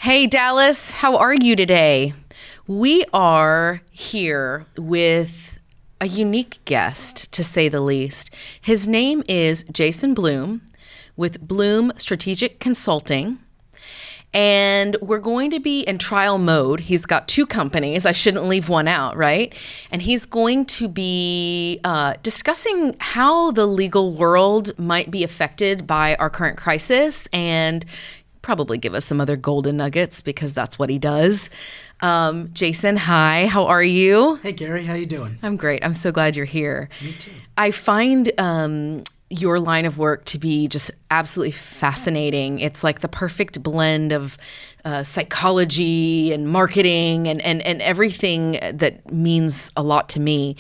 Hey, Dallas, how are you today? We are here with a unique guest, to say the least. His name is Jason Bloom with Bloom Strategic Consulting. And we're going to be in trial mode. He's got two companies. I shouldn't leave one out, right? And he's going to be discussing how the legal world might be affected by our current crisis and probably give us some other golden nuggets because that's what he does. Jason, hi, how are you? Hey, Gary, how you doing? I'm great. I'm so glad you're here. Me too. I find your line of work to be just absolutely fascinating. It's like the perfect blend of psychology and marketing and everything that means a lot to me.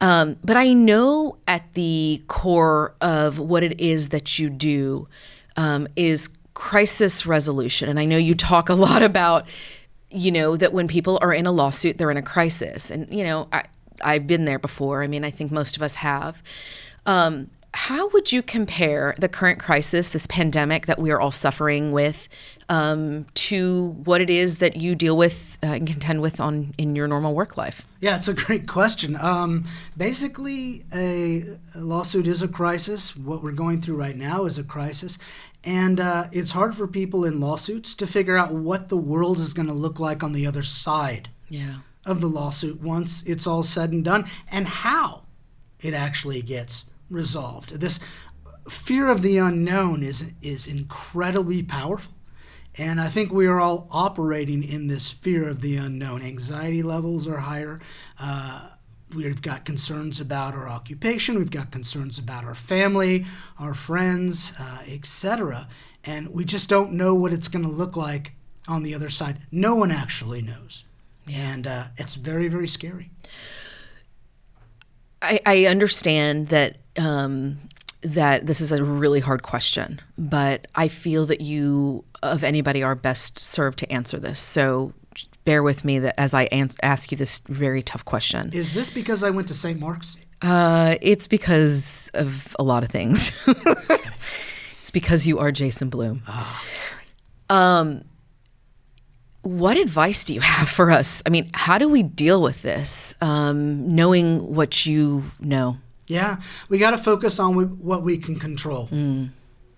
But I know at the core of what it is that you do is crisis resolution. And I know you talk a lot about, that when people are in a lawsuit, they're in a crisis. And, I've been there before. I mean, I think most of us have. How would you compare the current crisis, this pandemic that we are all suffering with, to what it is that you deal with and contend with in your normal work life? Yeah, it's a great question. Basically, a lawsuit is a crisis. What we're going through right now is a crisis. And it's hard for people in lawsuits to figure out what the world is going to look like on the other side of the lawsuit once it's all said and done, and how it actually gets resolved. This fear of the unknown is incredibly powerful. And I think we are all operating in this fear of the unknown. Anxiety levels are higher. We've got concerns about our occupation. We've got concerns about our family, our friends, etc. And we just don't know what it's going to look like on the other side. No one actually knows. And it's very, very scary. I understand that that this is a really hard question, but I feel that you, of anybody, are best served to answer this. So bear with me that as I ask you this very tough question. Is this because I went to St. Mark's? It's because of a lot of things. It's because you are Jason Bloom. What advice do you have for us? I mean, how do we deal with this, knowing what you know? Yeah, we got to focus on what we can control,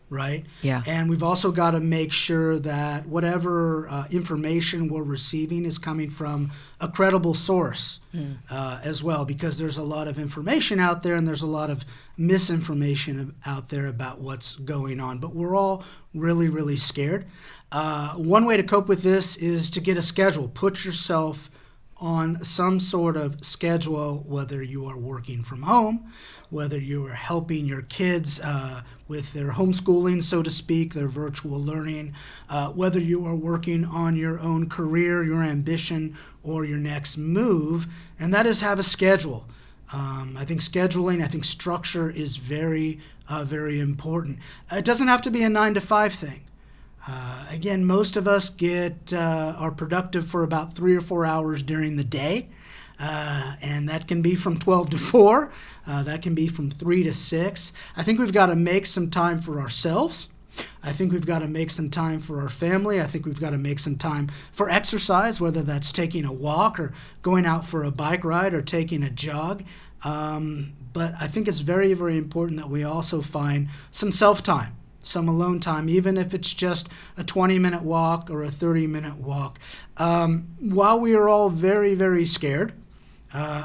right? Yeah. And we've also got to make sure that whatever information we're receiving is coming from a credible source as well, because there's a lot of information out there and there's a lot of misinformation out there about what's going on. But we're all really, really scared. One way to cope with this is to get a schedule. Put yourself on some sort of schedule, whether you are working from home, whether you are helping your kids with their homeschooling, so to speak, their virtual learning, whether you are working on your own career, your ambition, or your next move, and that is have a schedule. I think structure is very, very important. It doesn't have to be a 9-to-5 thing. Again, most of us are productive for about 3 or 4 hours during the day, and that can be from 12 to 4. That can be from 3 to 6. I think we've got to make some time for ourselves. I think we've got to make some time for our family. I think we've got to make some time for exercise, whether that's taking a walk or going out for a bike ride or taking a jog. But I think it's very, very important that we also find some self-time, some alone time, even if it's just a 20-minute walk or a 30-minute walk. While we are all very, very scared,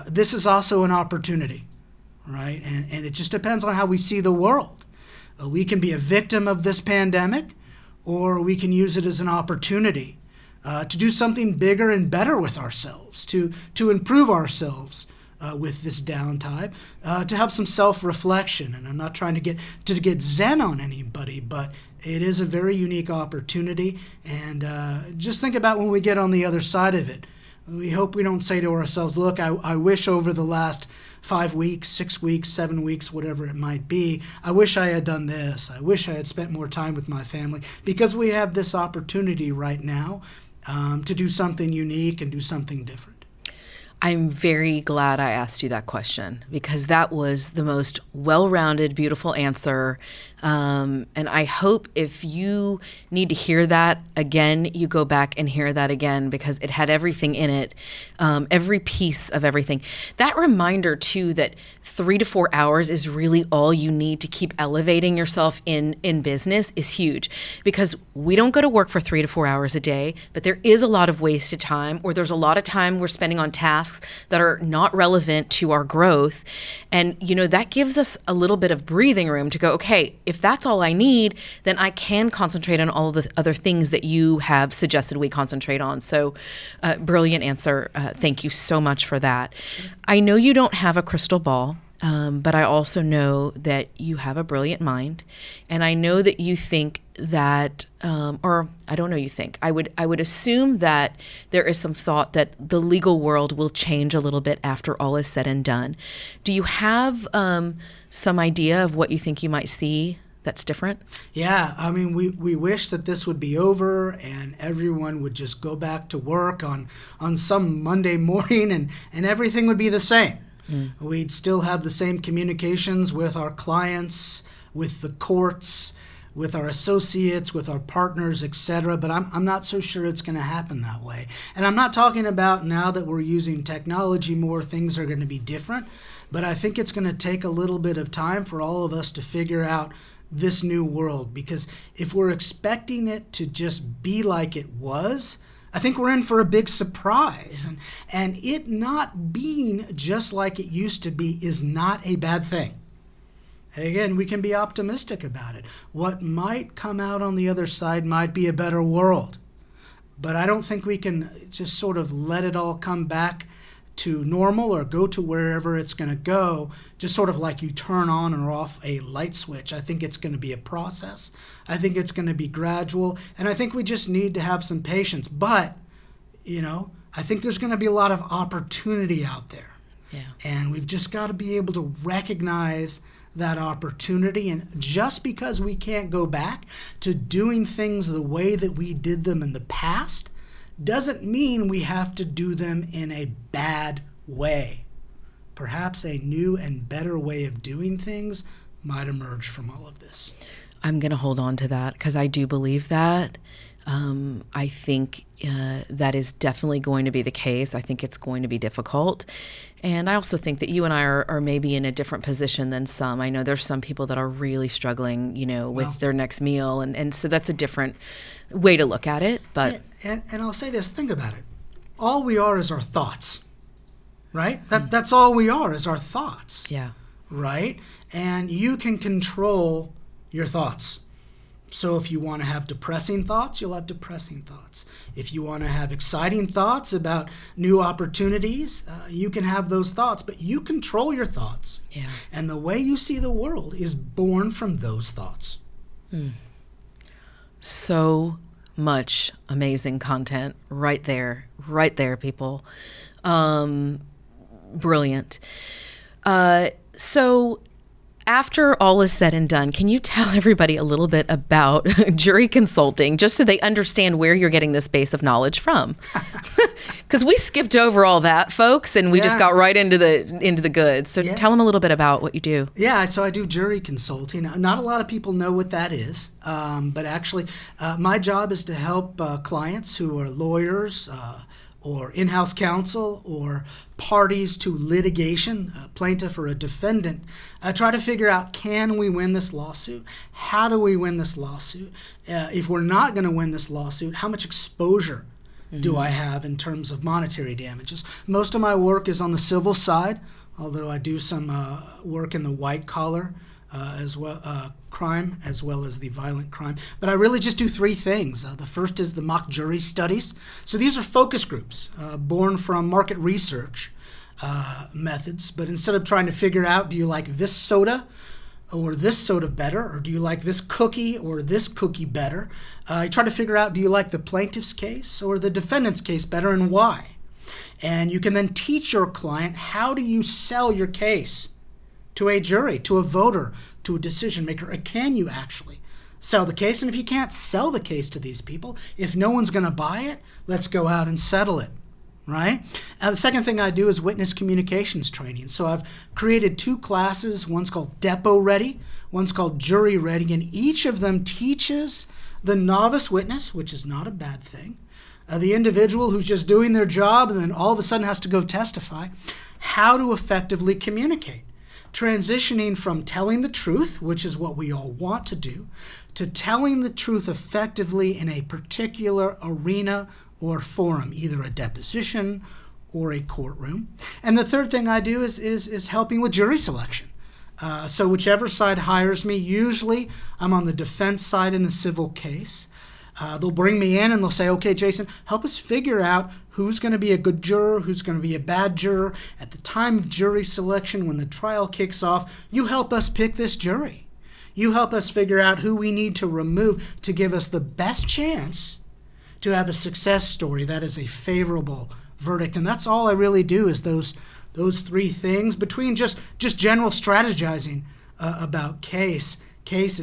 this is also an opportunity, right? And it just depends on how we see the world. We can be a victim of this pandemic, or we can use it as an opportunity to do something bigger and better with ourselves, to improve ourselves with this downtime, to have some self-reflection. And I'm not trying to get zen on anybody, but it is a very unique opportunity. And just think about when we get on the other side of it. We hope we don't say to ourselves, look, I wish over the last 5 weeks, 6 weeks, 7 weeks, whatever it might be, I wish I had done this. I wish I had spent more time with my family, because we have this opportunity right now to do something unique and do something different. I'm very glad I asked you that question, because that was the most well-rounded, beautiful answer. And I hope if you need to hear that again, you go back and hear that again, because it had everything in it, every piece of everything. That reminder too, that 3 to 4 hours is really all you need to keep elevating yourself in business, is huge, because we don't go to work for 3 to 4 hours a day, but there is a lot of wasted time, or there's a lot of time we're spending on tasks that are not relevant to our growth. And, that gives us a little bit of breathing room to go, okay, if that's all I need, then I can concentrate on all of the other things that you have suggested we concentrate on. So, brilliant answer. Thank you so much for that. Sure. I know you don't have a crystal ball. But I also know that you have a brilliant mind, and I know that you think that, or I don't know, you think, I would assume that there is some thought that the legal world will change a little bit after all is said and done. Do you have some idea of what you think you might see that's different? Yeah, I mean, we wish that this would be over and everyone would just go back to work on some Monday morning and everything would be the same. We'd still have the same communications with our clients, with the courts, with our associates, with our partners, etc. But I'm not so sure it's going to happen that way. And I'm not talking about now that we're using technology more, things are going to be different. But I think it's going to take a little bit of time for all of us to figure out this new world. Because if we're expecting it to just be like it was, I think we're in for a big surprise. And it not being just like it used to be is not a bad thing. And again, we can be optimistic about it. What might come out on the other side might be a better world. But I don't think we can just sort of let it all come back to normal or go to wherever it's going to go, just sort of like you turn on or off a light switch. I think it's going to be a process. I think it's going to be gradual. And I think we just need to have some patience. But, I think there's going to be a lot of opportunity out there. Yeah. And we've just got to be able to recognize that opportunity. And just because we can't go back to doing things the way that we did them in the past doesn't mean we have to do them in a bad way. Perhaps a new and better way of doing things might emerge from all of this. I'm going to hold on to that, because I do believe that. I think that is definitely going to be the case. I think it's going to be difficult. And I also think that you and I are maybe in a different position than some. I know there's some people that are really struggling, with their next meal. And so that's a different way to look at it. But And I'll say this, think about it. All we are is our thoughts, right? That's all we are, is our thoughts. Yeah. Right? And you can control your thoughts. So if you want to have depressing thoughts, you'll have depressing thoughts. If you want to have exciting thoughts about new opportunities, you can have those thoughts, but you control your thoughts. Yeah. And the way you see the world is born from those thoughts. So much amazing content right there, people. Brilliant. So after all is said and done, can you tell everybody a little bit about jury consulting, just so they understand where you're getting this base of knowledge from? Because we skipped over all that, folks, and we just got right into the goods. So tell them a little bit about what you do. Yeah, so I do jury consulting. Not a lot of people know what that is, but actually my job is to help clients who are lawyers, or in-house counsel, or parties to litigation, a plaintiff or a defendant, try to figure out, can we win this lawsuit? How do we win this lawsuit? If we're not going to win this lawsuit, how much exposure do I have in terms of monetary damages? Most of my work is on the civil side, although I do some work in the white collar as well, crime, as well as the violent crime. But I really just do three things. The first is the mock jury studies. So these are focus groups born from market research methods. But instead of trying to figure out, do you like this soda or this soda better, or do you like this cookie or this cookie better, you try to figure out, do you like the plaintiff's case or the defendant's case better, and why? And you can then teach your client, how do you sell your case to a jury, to a voter, to a decision maker? Or can you actually sell the case? And if you can't sell the case to these people, if no one's going to buy it, let's go out and settle it. right? The second thing I do is witness communications training. So I've created 2 classes. One's called Depo Ready, one's called Jury Ready, and each of them teaches the novice witness, which is not a bad thing, the individual who's just doing their job and then all of a sudden has to go testify, how to effectively communicate. Transitioning from telling the truth, which is what we all want to do, to telling the truth effectively in a particular arena or forum, either a deposition or a courtroom. And the third thing I do is helping with jury selection. So whichever side hires me, usually I'm on the defense side in a civil case. They'll bring me in and they'll say, okay, Jason, help us figure out who's going to be a good juror, who's going to be a bad juror. At the time of jury selection, when the trial kicks off, you help us pick this jury. You help us figure out who we need to remove to give us the best chance to have a success story that is a favorable verdict. And that's all I really do is those 3 things between just general strategizing about cases.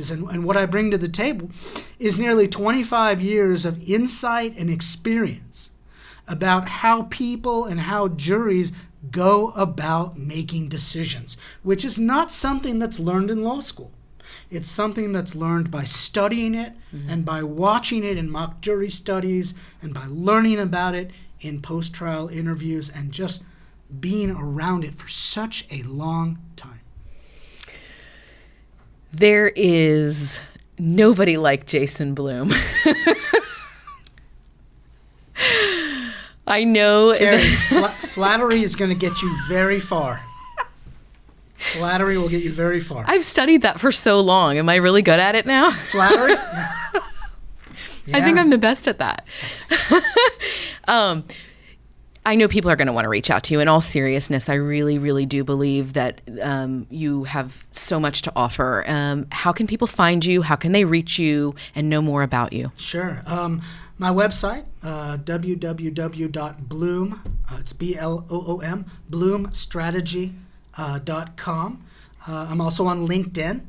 And what I bring to the table is nearly 25 years of insight and experience about how people and how juries go about making decisions, which is not something that's learned in law school. It's something that's learned by studying it and by watching it in mock jury studies and by learning about it in post-trial interviews and just being around it for such a long time. There is nobody like Jason Bloom. I know. Carrie, flattery is going to get you very far. Flattery will get you very far. I've studied that for so long. Am I really good at it now? Flattery? Yeah. I think I'm the best at that. I know people are going to want to reach out to you. In all seriousness, I really, really do believe that you have so much to offer. How can people find you? How can they reach you and know more about you? Sure. My website, www.bloom, it's BLOOM, bloomstrategy.com. I'm also on LinkedIn.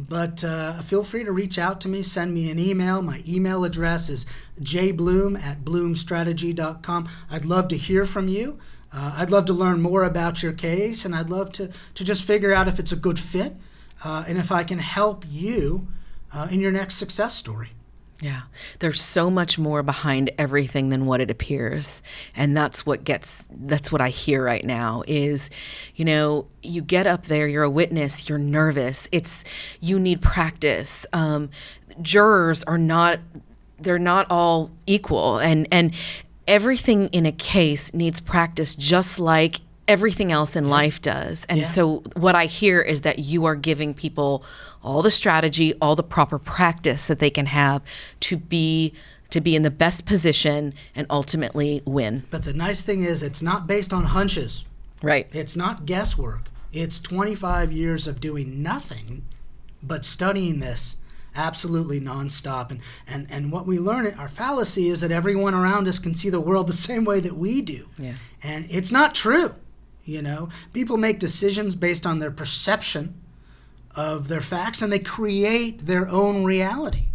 But feel free to reach out to me, send me an email. My email address is jbloom@bloomstrategy.com. I'd love to hear from you. I'd love to learn more about your case, and I'd love to just figure out if it's a good fit and if I can help you in your next success story. Yeah, there's so much more behind everything than what it appears. And that's what I hear right now is, you get up there, you're a witness, you're nervous. You need practice. Jurors they're not all equal. And everything in a case needs practice just like everything else in life does. And so what I hear is that you are giving people all the strategy, all the proper practice that they can have to be in the best position and ultimately win. But the nice thing is it's not based on hunches. Right. It's not guesswork. It's 25 years of doing nothing but studying this absolutely nonstop. And what we learn, our fallacy is that everyone around us can see the world the same way that we do. Yeah. And it's not true. People make decisions based on their perception of their facts, and they create their own reality.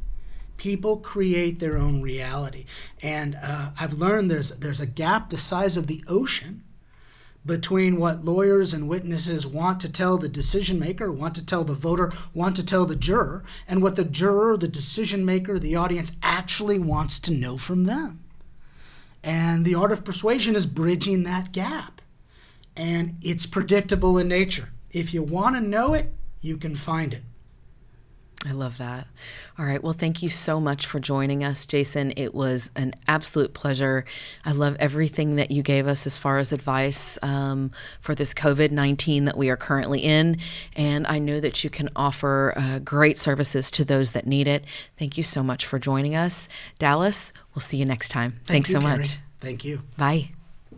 People create their own reality. And I've learned there's a gap the size of the ocean between what lawyers and witnesses want to tell the decision maker, want to tell the voter, want to tell the juror, and what the juror, the decision maker, the audience actually wants to know from them. And the art of persuasion is bridging that gap. And it's predictable in nature. If you want to know it, you can find it. I love that. All right. Well, thank you so much for joining us, Jason. It was an absolute pleasure. I love everything that you gave us as far as advice for this COVID-19 that we are currently in. And I know that you can offer great services to those that need it. Thank you so much for joining us. Dallas, we'll see you next time. Thanks so much. Thank you. Bye.